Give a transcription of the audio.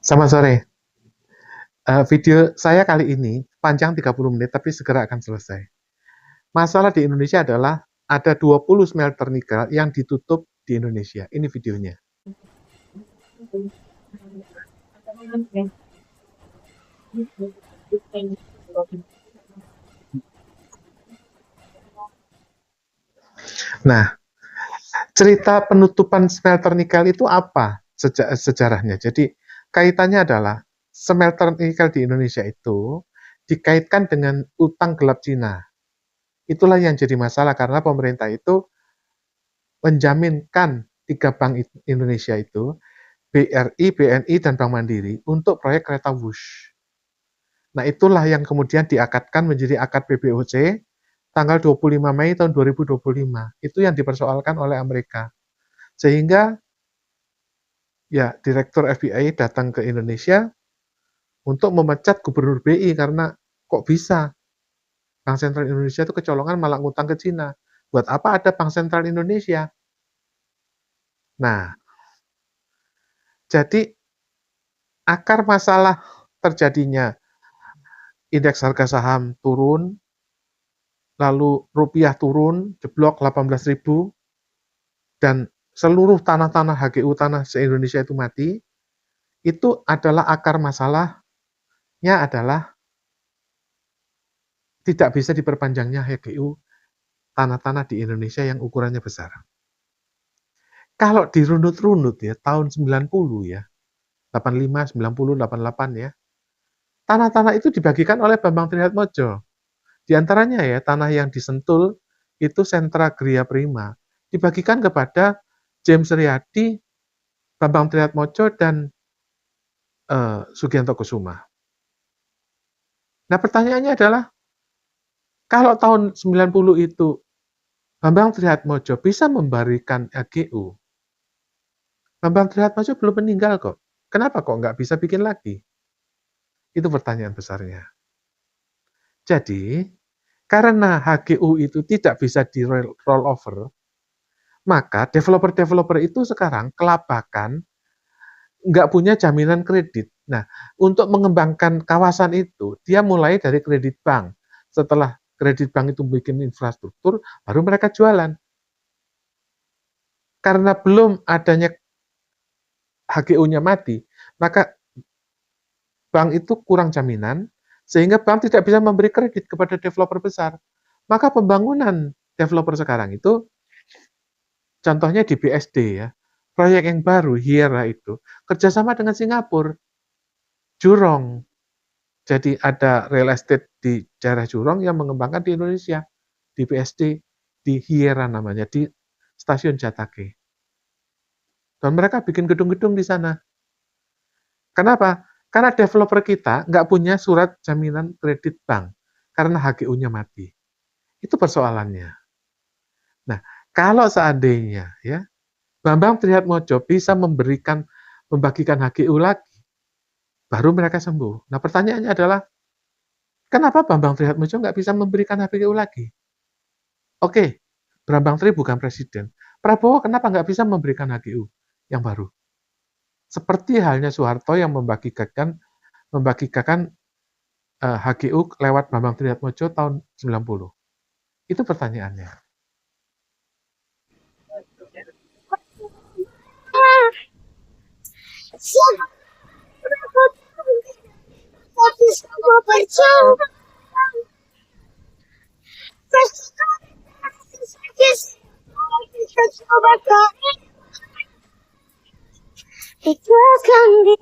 Selamat sore. Video saya kali ini panjang 30 menit, tapi segera akan selesai. Masalah di Indonesia adalah ada 20 smelter nikel yang ditutup di Indonesia. Ini videonya. Nah, cerita penutupan smelter nikel itu apa sejarahnya? Jadi, kaitannya adalah smelter nikel di Indonesia itu dikaitkan dengan utang gelap Cina. Itulah yang jadi masalah karena pemerintah itu menjaminkan 3 bank Indonesia itu, BRI, BNI, dan Bank Mandiri untuk proyek kereta Wush. Nah, itulah yang kemudian diakadkan menjadi akad PBOC tanggal 25 Mei tahun 2025. Itu yang dipersoalkan oleh Amerika. Sehingga ya Direktur FBI datang ke Indonesia untuk memecat Gubernur BI karena kok bisa Bank Sentral Indonesia itu kecolongan malah ngutang ke Cina. Buat apa ada Bank Sentral Indonesia? Nah, jadi akar masalah terjadinya indeks harga saham turun, lalu rupiah turun, jeblok 18.000, dan seluruh tanah-tanah HGU tanah se-Indonesia itu mati, itu adalah akar masalahnya adalah tidak bisa diperpanjangnya HGU tanah-tanah di Indonesia yang ukurannya besar. Kalau dirunut-runut ya, tahun 90 ya, 85, 90, 88 ya, tanah-tanah itu dibagikan oleh Bambang Trihatmojo. Di antaranya ya, tanah yang di Sentul itu sentra Gria Prima, dibagikan kepada James Riyadi, Bambang Trihatmojo, dan Sugianto Kusuma. Nah, pertanyaannya adalah, kalau tahun 90 itu Bambang Trihatmojo bisa memberikan HGU, Bambang Trihatmojo belum meninggal kok. Kenapa kok nggak bisa bikin lagi? Itu pertanyaan besarnya. Jadi, karena HGU itu tidak bisa di roll over, maka developer-developer itu sekarang kelabakan, nggak punya jaminan kredit. Nah, untuk mengembangkan kawasan itu, dia mulai dari kredit bank. Setelah kredit bank itu bikin infrastruktur, baru mereka jualan. Karena belum adanya HGU-nya mati, maka bank itu kurang jaminan, sehingga bank tidak bisa memberi kredit kepada developer besar. Maka pembangunan developer sekarang itu, contohnya di BSD ya, proyek yang baru, Hiera itu, kerjasama dengan Singapura, Jurong. Jadi ada real estate di daerah Jurong yang mengembangkan di Indonesia, di BSD, di Hiera namanya, di stasiun Jatake. Dan mereka bikin gedung-gedung di sana. Kenapa? Karena developer kita nggak punya surat jaminan kredit bank, karena HGU-nya mati. Itu persoalannya. Nah, kalau seandainya ya Bambang Trihatmojo bisa membagikan HGU lagi, baru mereka sembuh. Nah, pertanyaannya adalah, kenapa Bambang Trihatmojo nggak bisa memberikan HGU lagi? Oke, Bambang Tri bukan presiden. Prabowo kenapa nggak bisa memberikan HGU yang baru? Seperti halnya Soeharto yang membagikan HGU lewat Bambang Trihatmojo tahun 90. Itu pertanyaannya. It can be